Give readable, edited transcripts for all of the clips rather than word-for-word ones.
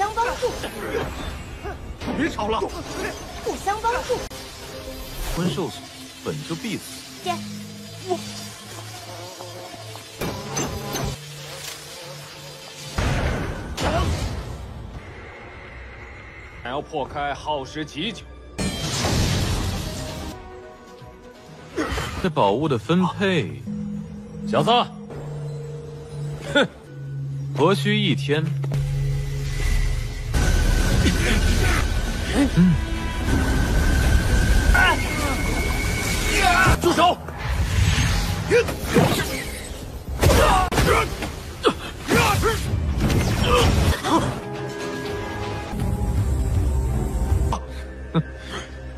相帮助，别吵了，互相帮助。魂受损本就必死。爹，想要破开耗时极久。这宝物的分配，小子，哼，何须一天？住手！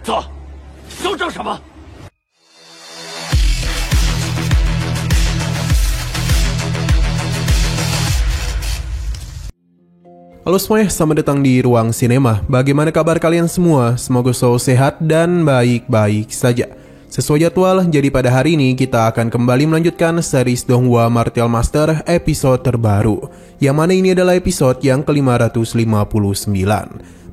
走，嚣张什么？ Halo semuanya, selamat datang di Ruang Sinema. Bagaimana kabar kalian semua? Semoga selalu sehat dan baik-baik saja. Sesuai jadwal, jadi pada hari ini kita akan kembali melanjutkan series Donghua Martial Master episode terbaru, yang mana ini adalah episode yang ke-559.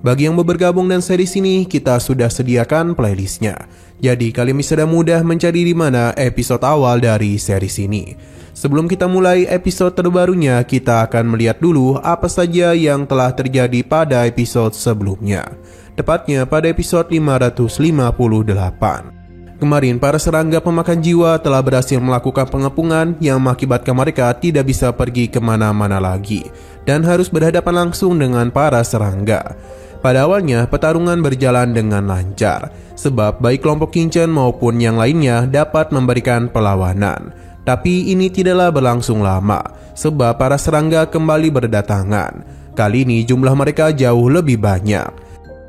Bagi yang baru bergabung dan series ini, kita sudah sediakan playlistnya. Jadi kalian bisa mudah mencari di mana episode awal dari series ini. Sebelum kita mulai episode terbarunya, kita akan melihat dulu apa saja yang telah terjadi pada episode sebelumnya. Tepatnya pada episode 558. Kemarin, para serangga pemakan jiwa telah berhasil melakukan pengepungan yang mengakibatkan mereka tidak bisa pergi kemana-mana lagi dan harus berhadapan langsung dengan para serangga. Pada awalnya, pertarungan berjalan dengan lancar, sebab baik kelompok Qingchen maupun yang lainnya dapat memberikan perlawanan. Tapi ini tidaklah berlangsung lama, sebab para serangga kembali berdatangan. Kali ini jumlah mereka jauh lebih banyak.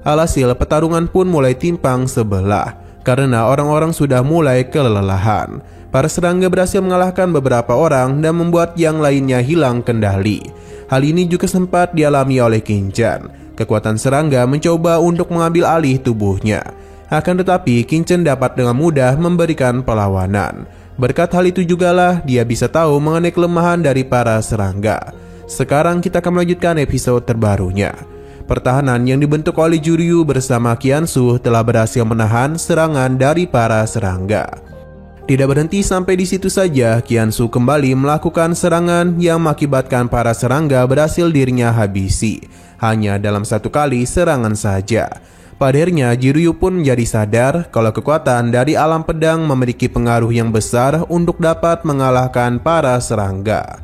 Alhasil pertarungan pun mulai timpang sebelah, karena orang-orang sudah mulai kelelahan. Para serangga berhasil mengalahkan beberapa orang dan membuat yang lainnya hilang kendali. Hal ini juga sempat dialami oleh Qingchen. Kekuatan serangga mencoba untuk mengambil alih tubuhnya. Akan tetapi Qingchen dapat dengan mudah memberikan perlawanan. Berkat hal itu jugalah dia bisa tahu mengenai kelemahan dari para serangga. Sekarang kita akan melanjutkan episode terbarunya. Pertahanan yang dibentuk oleh Juryu bersama Qiansu telah berhasil menahan serangan dari para serangga. Tidak berhenti sampai di situ saja, Qiansu kembali melakukan serangan yang mengakibatkan para serangga berhasil dirinya habisi. Hanya dalam satu kali serangan saja. Pada akhirnya, Juryu pun menjadi sadar kalau kekuatan dari alam pedang memiliki pengaruh yang besar untuk dapat mengalahkan para serangga.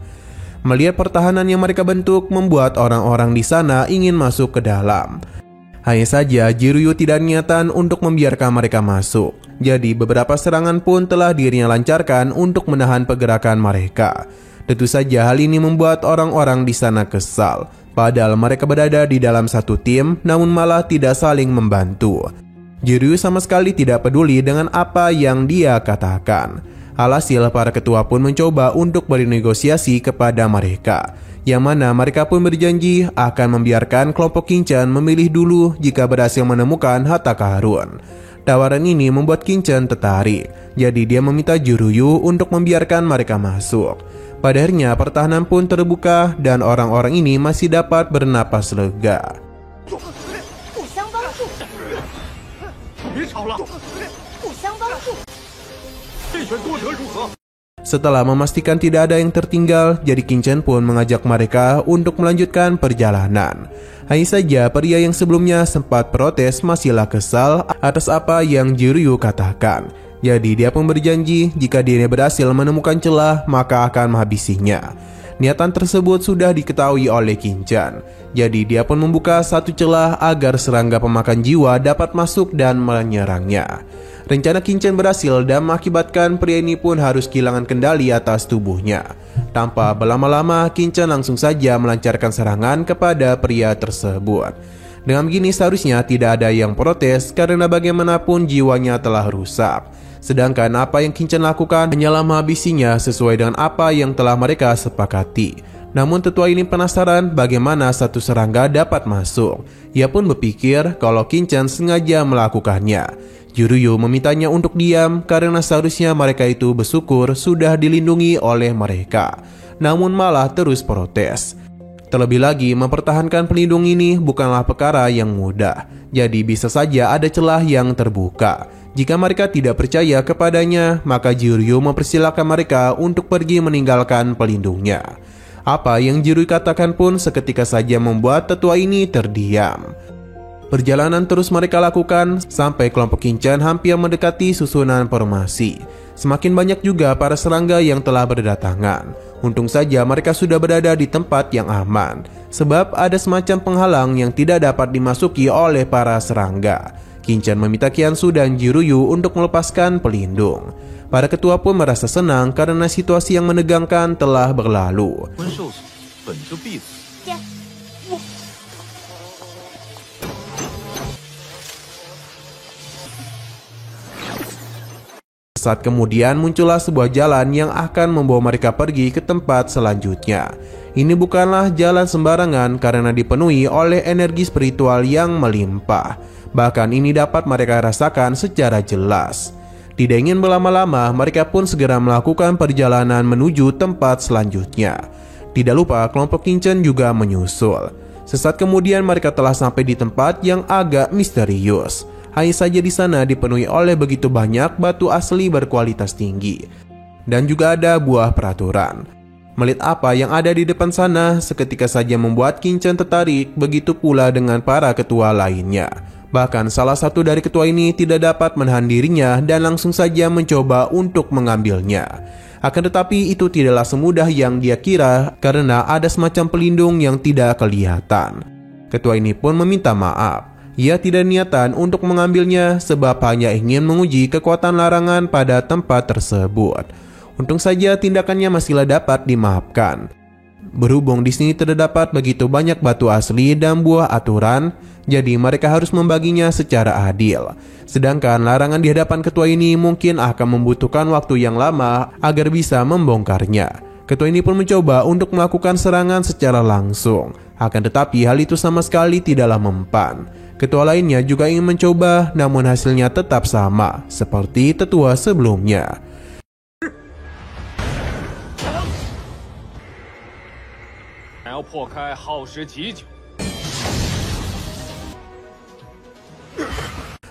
Melihat pertahanan yang mereka bentuk membuat orang-orang di sana ingin masuk ke dalam. Hanya saja, Juryu tidak niatan untuk membiarkan mereka masuk. Jadi beberapa serangan pun telah dirinya lancarkan untuk menahan pergerakan mereka. Tentu saja hal ini membuat orang-orang di sana kesal. Padahal mereka berada di dalam satu tim, namun malah tidak saling membantu. Juryu sama sekali tidak peduli dengan apa yang dia katakan. Alhasil para ketua pun mencoba untuk bernegosiasi kepada mereka, yang mana mereka pun berjanji akan membiarkan kelompok Qingchen memilih dulu jika berhasil menemukan harta karun. Tawaran ini membuat Qingchen tertarik, jadi dia meminta Juryu untuk membiarkan mereka masuk. Pada akhirnya pertahanan pun terbuka dan orang-orang ini masih dapat bernapas lega. Setelah memastikan tidak ada yang tertinggal, jadi Qingchen pun mengajak mereka untuk melanjutkan perjalanan. Hanya saja pria yang sebelumnya sempat protes masihlah kesal atas apa yang Juryu katakan. Jadi dia pun berjanji jika dirinya berhasil menemukan celah maka akan menghabisinya. Niatan tersebut sudah diketahui oleh Qingchen. Jadi dia pun membuka satu celah agar serangga pemakan jiwa dapat masuk dan menyerangnya. Rencana Qingchen berhasil dan mengakibatkan pria ini pun harus kehilangan kendali atas tubuhnya. Tanpa berlama-lama, Qingchen langsung saja melancarkan serangan kepada pria tersebut. Dengan begini seharusnya tidak ada yang protes karena bagaimanapun jiwanya telah rusak. Sedangkan apa yang Qingchen lakukan hanyalah menghabisinya sesuai dengan apa yang telah mereka sepakati. Namun tetua ini penasaran bagaimana satu serangga dapat masuk. Ia pun berpikir kalau Qingchen sengaja melakukannya. Juryu memintanya untuk diam karena seharusnya mereka itu bersyukur sudah dilindungi oleh mereka. Namun malah terus protes. Terlebih lagi, mempertahankan pelindung ini bukanlah perkara yang mudah. Jadi bisa saja ada celah yang terbuka. Jika mereka tidak percaya kepadanya, maka Jiryu mempersilahkan mereka untuk pergi meninggalkan pelindungnya. Apa yang Jiryu katakan pun seketika saja membuat tetua ini terdiam. Perjalanan terus mereka lakukan sampai kelompok Kinchan hampir mendekati susunan formasi. Semakin banyak juga para serangga yang telah berdatangan. Untung saja mereka sudah berada di tempat yang aman, sebab ada semacam penghalang yang tidak dapat dimasuki oleh para serangga. Kinchan meminta Qiansu dan Jiryu untuk melepaskan pelindung. Para ketua pun merasa senang karena situasi yang menegangkan telah berlalu. Saat kemudian muncullah sebuah jalan yang akan membawa mereka pergi ke tempat selanjutnya. Ini bukanlah jalan sembarangan karena dipenuhi oleh energi spiritual yang melimpah. Bahkan ini dapat mereka rasakan secara jelas. Tidak ingin berlama-lama, mereka pun segera melakukan perjalanan menuju tempat selanjutnya. Tidak lupa kelompok Kinchan juga menyusul. Sesaat kemudian mereka telah sampai di tempat yang agak misterius. Hanya saja di sana dipenuhi oleh begitu banyak batu asli berkualitas tinggi. Dan juga ada buah peraturan. Melihat apa yang ada di depan sana seketika saja membuat Kinchan tertarik, begitu pula dengan para ketua lainnya. Bahkan salah satu dari ketua ini tidak dapat menahan dirinya dan langsung saja mencoba untuk mengambilnya. Akan tetapi itu tidaklah semudah yang dia kira karena ada semacam pelindung yang tidak kelihatan. Ketua ini pun meminta maaf. Ia tidak niatan untuk mengambilnya sebab hanya ingin menguji kekuatan larangan pada tempat tersebut. Untung saja tindakannya masihlah dapat dimaafkan. Berhubung di sini terdapat begitu banyak batu asli dan buah aturan, jadi mereka harus membaginya secara adil. Sedangkan larangan di hadapan ketua ini mungkin akan membutuhkan waktu yang lama agar bisa membongkarnya. Ketua ini pun mencoba untuk melakukan serangan secara langsung. Akan tetapi hal itu sama sekali tidaklah mempan. Ketua lainnya juga ingin mencoba, namun hasilnya tetap sama, seperti tetua sebelumnya.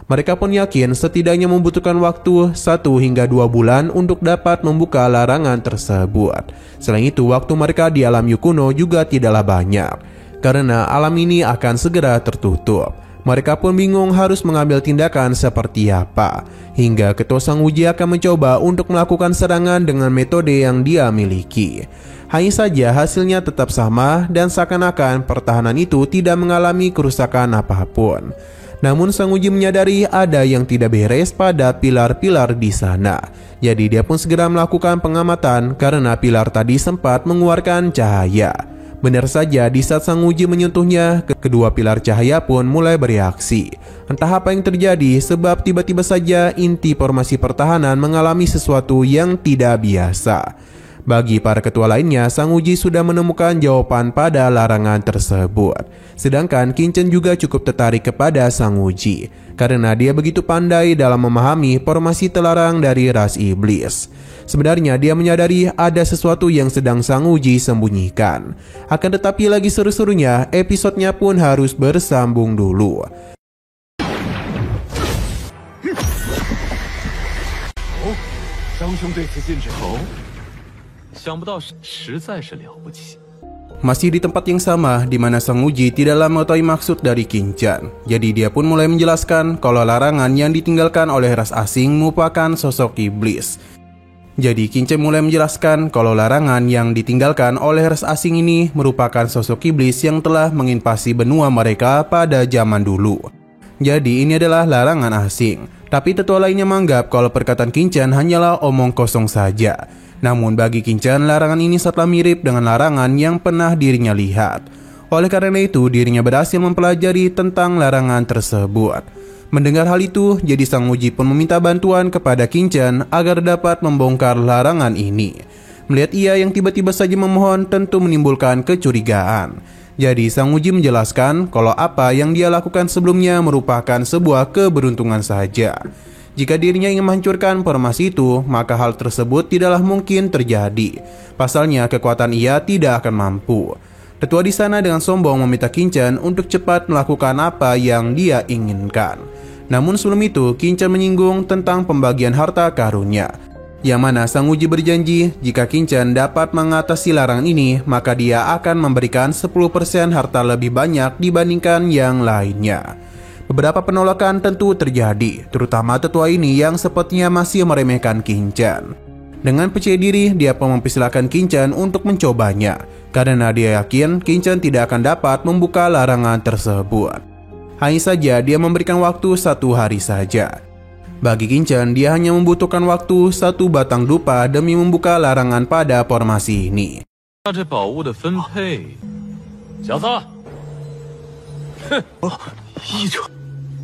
Mereka pun yakin setidaknya membutuhkan waktu 1 hingga 2 bulan untuk dapat membuka larangan tersebut. Selain itu, waktu mereka di alam Yukuno juga tidaklah banyak, karena alam ini akan segera tertutup. Mereka pun bingung harus mengambil tindakan seperti apa, hingga ketua Sang Uji akan mencoba untuk melakukan serangan dengan metode yang dia miliki. Hanya saja hasilnya tetap sama dan seakan-akan pertahanan itu tidak mengalami kerusakan apapun. Namun Sang Uji menyadari ada yang tidak beres pada pilar-pilar di sana. Jadi dia pun segera melakukan pengamatan karena pilar tadi sempat mengeluarkan cahaya. Benar saja, di saat Sang Uji menyentuhnya, kedua pilar cahaya pun mulai bereaksi. Entah apa yang terjadi, sebab tiba-tiba saja inti formasi pertahanan mengalami sesuatu yang tidak biasa. Bagi para ketua lainnya, Sang Uji sudah menemukan jawaban pada larangan tersebut. Sedangkan Kinchan juga cukup tertarik kepada Sang Uji, karena dia begitu pandai dalam memahami formasi terlarang dari ras iblis. Sebenarnya dia menyadari ada sesuatu yang sedang Sang Uji sembunyikan. Akan tetapi lagi seru-serunya, episodenya pun harus bersambung dulu. Masih di tempat yang sama di mana Sang Uji tidaklah mengetahui maksud dari Kinchan. Jadi dia pun mulai menjelaskan kalau larangan yang ditinggalkan oleh ras asing merupakan sosok iblis. Jadi Kinchan mulai menjelaskan kalau larangan yang ditinggalkan oleh ras asing ini merupakan sosok iblis yang telah menginvasi benua mereka pada zaman dulu. Jadi ini adalah larangan asing. Tapi tetua lainnya menganggap kalau perkataan Kinchan hanyalah omong kosong saja. Namun bagi Kinchan, larangan ini sangatlah mirip dengan larangan yang pernah dirinya lihat. Oleh karena itu, dirinya berhasil mempelajari tentang larangan tersebut. Mendengar hal itu, jadi Sang Uji pun meminta bantuan kepada Kinchan agar dapat membongkar larangan ini. Melihat ia yang tiba-tiba saja memohon tentu menimbulkan kecurigaan. Jadi Sang Uji menjelaskan kalau apa yang dia lakukan sebelumnya merupakan sebuah keberuntungan saja. Jika dirinya ingin menghancurkan formasi itu, maka hal tersebut tidaklah mungkin terjadi. Pasalnya kekuatan ia tidak akan mampu. Ketua di sana dengan sombong meminta Qingchen untuk cepat melakukan apa yang dia inginkan. Namun sebelum itu, Qingchen menyinggung tentang pembagian harta karunnya, yang mana Sang Wuji berjanji jika Qingchen dapat mengatasi larangan ini, maka dia akan memberikan 10% harta lebih banyak dibandingkan yang lainnya. Beberapa penolakan tentu terjadi, terutama tetua ini yang sepertinya masih meremehkan Qingchen. Dengan percaya diri, dia pun mempersilahkan Qingchen untuk mencobanya, karena dia yakin Qingchen tidak akan dapat membuka larangan tersebut. Hanya saja dia memberikan waktu 1 hari saja. Bagi Qingchen, dia hanya membutuhkan waktu 1 batang dupa demi membuka larangan pada formasi ini. 这宝物的分配，小子，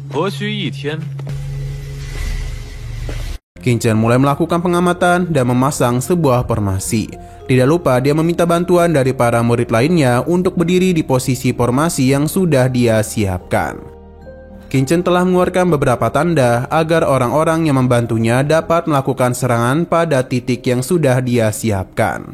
何须1天？ Qingchen mulai melakukan pengamatan dan memasang sebuah formasi. Tidak lupa dia meminta bantuan dari para murid lainnya untuk berdiri di posisi formasi yang sudah dia siapkan. Qingchen telah mengeluarkan beberapa tanda agar orang-orang yang membantunya dapat melakukan serangan pada titik yang sudah dia siapkan.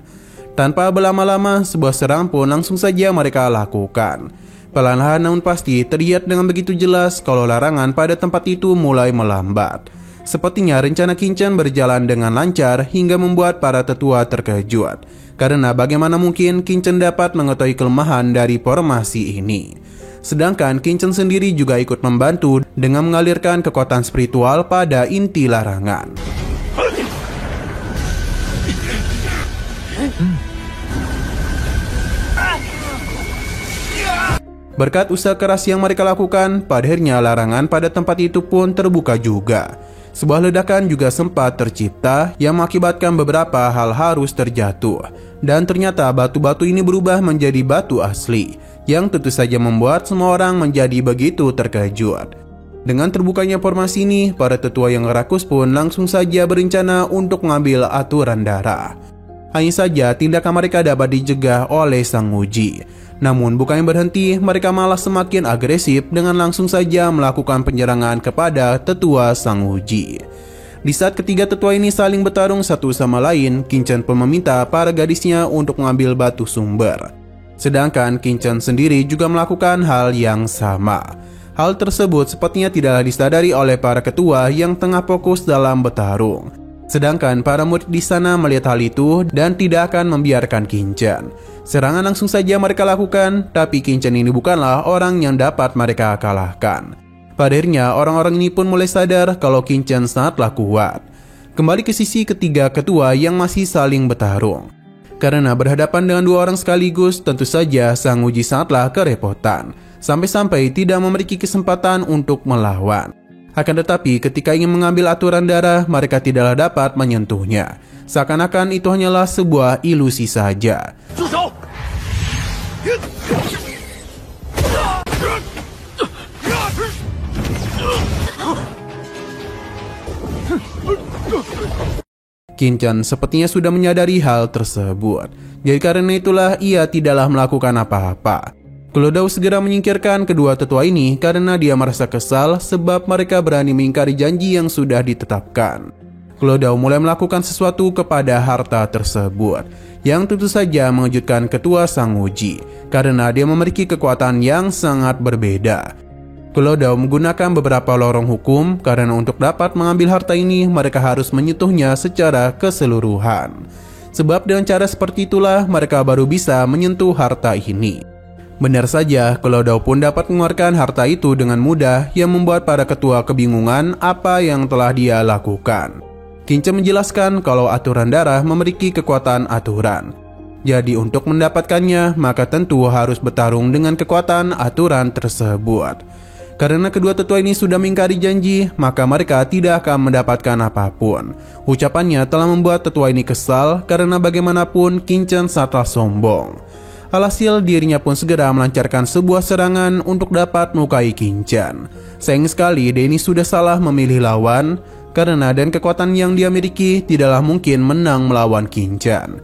Tanpa berlama-lama, sebuah serangan pun langsung saja mereka lakukan. Perlahan namun pasti terlihat dengan begitu jelas kalau larangan pada tempat itu mulai melambat. Sepertinya rencana Qingchen berjalan dengan lancar hingga membuat para tetua terkejut. Karena bagaimana mungkin Qingchen dapat mengetahui kelemahan dari formasi ini. Sedangkan Qingchen sendiri juga ikut membantu dengan mengalirkan kekuatan spiritual pada inti larangan. Berkat usaha keras yang mereka lakukan, pada akhirnya larangan pada tempat itu pun terbuka juga. Sebuah ledakan juga sempat tercipta yang mengakibatkan beberapa hal harus terjatuh. Dan ternyata batu-batu ini berubah menjadi batu asli, yang tentu saja membuat semua orang menjadi begitu terkejut. Dengan terbukanya formasi ini, para tetua yang rakus pun langsung saja berencana untuk mengambil aturan darah. Hanya saja tindakan mereka dapat dicegah oleh Sang Wuji. Namun bukannya berhenti, mereka malah semakin agresif dengan langsung saja melakukan penyerangan kepada tetua Sang Wuji. Di saat ketiga tetua ini saling bertarung satu sama lain, Qingchen pun meminta para gadisnya untuk mengambil batu sumber. Sedangkan Qingchen sendiri juga melakukan hal yang sama. Hal tersebut sepertinya tidaklah disadari oleh para ketua yang tengah fokus dalam bertarung. Sedangkan para murid di sana melihat hal itu dan tidak akan membiarkan Qingchen. Serangan langsung saja mereka lakukan, tapi Qingchen ini bukanlah orang yang dapat mereka kalahkan. Pada akhirnya orang-orang ini pun mulai sadar kalau Qingchen sangatlah kuat. Kembali ke sisi ketiga ketua yang masih saling bertarung. Karena berhadapan dengan 2 orang sekaligus, tentu saja Sang Wuji sangatlah kerepotan, sampai-sampai tidak memiliki kesempatan untuk melawan. Akan tetapi ketika ingin mengambil aturan darah, mereka tidaklah dapat menyentuhnya. Seakan-akan itu hanyalah sebuah ilusi saja. Qingchen sepertinya sudah menyadari hal tersebut. Jadi karena itulah ia tidaklah melakukan apa-apa. Klo Dao segera menyingkirkan kedua tetua ini karena dia merasa kesal sebab mereka berani mengingkari janji yang sudah ditetapkan. Klo Dao mulai melakukan sesuatu kepada harta tersebut, yang tentu saja mengejutkan ketua Sang Wuji karena dia memiliki kekuatan yang sangat berbeda. Klo Dao menggunakan beberapa lorong hukum karena untuk dapat mengambil harta ini mereka harus menyentuhnya secara keseluruhan. Sebab dengan cara seperti itulah mereka baru bisa menyentuh harta ini. Benar saja, Klo Dao pun dapat mengeluarkan harta itu dengan mudah yang membuat para ketua kebingungan apa yang telah dia lakukan. Qingchen menjelaskan kalau aturan darah memiliki kekuatan aturan. Jadi untuk mendapatkannya, maka tentu harus bertarung dengan kekuatan aturan tersebut. Karena kedua tetua ini sudah mengingkari janji, maka mereka tidak akan mendapatkan apapun. Ucapannya telah membuat tetua ini kesal karena bagaimanapun Qingchen sangatlah sombong. Alhasil dirinya pun segera melancarkan sebuah serangan untuk dapat melukai Qingchen. Sayang sekali dia ini sudah salah memilih lawan, karena dan kekuatan yang dia miliki tidaklah mungkin menang melawan Qingchen.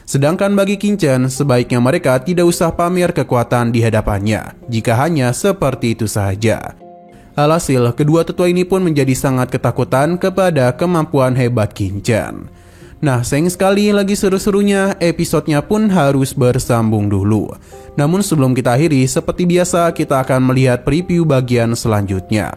Sedangkan bagi Qingchen, sebaiknya mereka tidak usah pamer kekuatan di hadapannya, jika hanya seperti itu saja. Alhasil, kedua tetua ini pun menjadi sangat ketakutan kepada kemampuan hebat Kinchan. Nah, sayang sekali lagi seru-serunya, episodenya pun harus bersambung dulu. Namun sebelum kita akhiri, seperti biasa kita akan melihat preview bagian selanjutnya.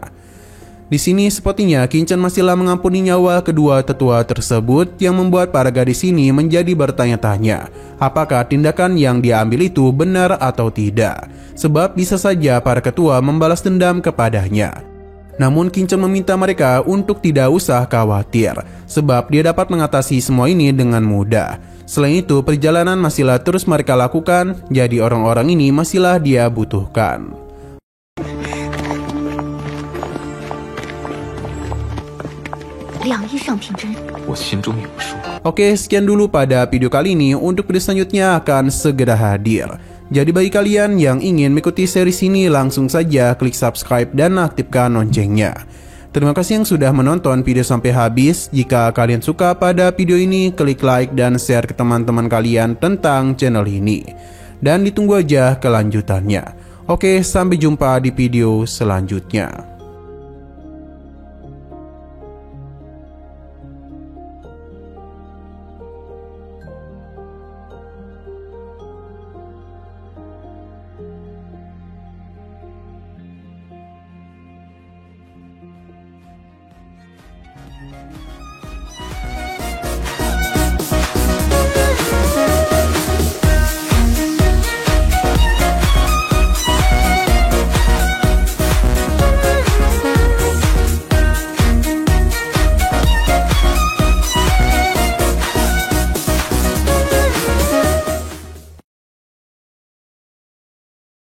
Di sini sepertinya Kinchan masihlah mengampuni nyawa kedua tetua tersebut yang membuat para gadis ini menjadi bertanya-tanya apakah tindakan yang dia ambil itu benar atau tidak. Sebab bisa saja para ketua membalas dendam kepadanya. Namun Kinchan meminta mereka untuk tidak usah khawatir, sebab dia dapat mengatasi semua ini dengan mudah. Selain itu, perjalanan masihlah terus mereka lakukan, jadi orang-orang ini masihlah dia butuhkan. Oke, sekian dulu pada video kali ini. Untuk video selanjutnya akan segera hadir. Jadi bagi kalian yang ingin mengikuti series ini, langsung saja klik subscribe dan aktifkan loncengnya. Terima kasih yang sudah menonton video sampai habis. Jika kalian suka pada video ini, klik like dan share ke teman-teman kalian tentang channel ini. Dan ditunggu aja kelanjutannya. Oke, sampai jumpa di video selanjutnya.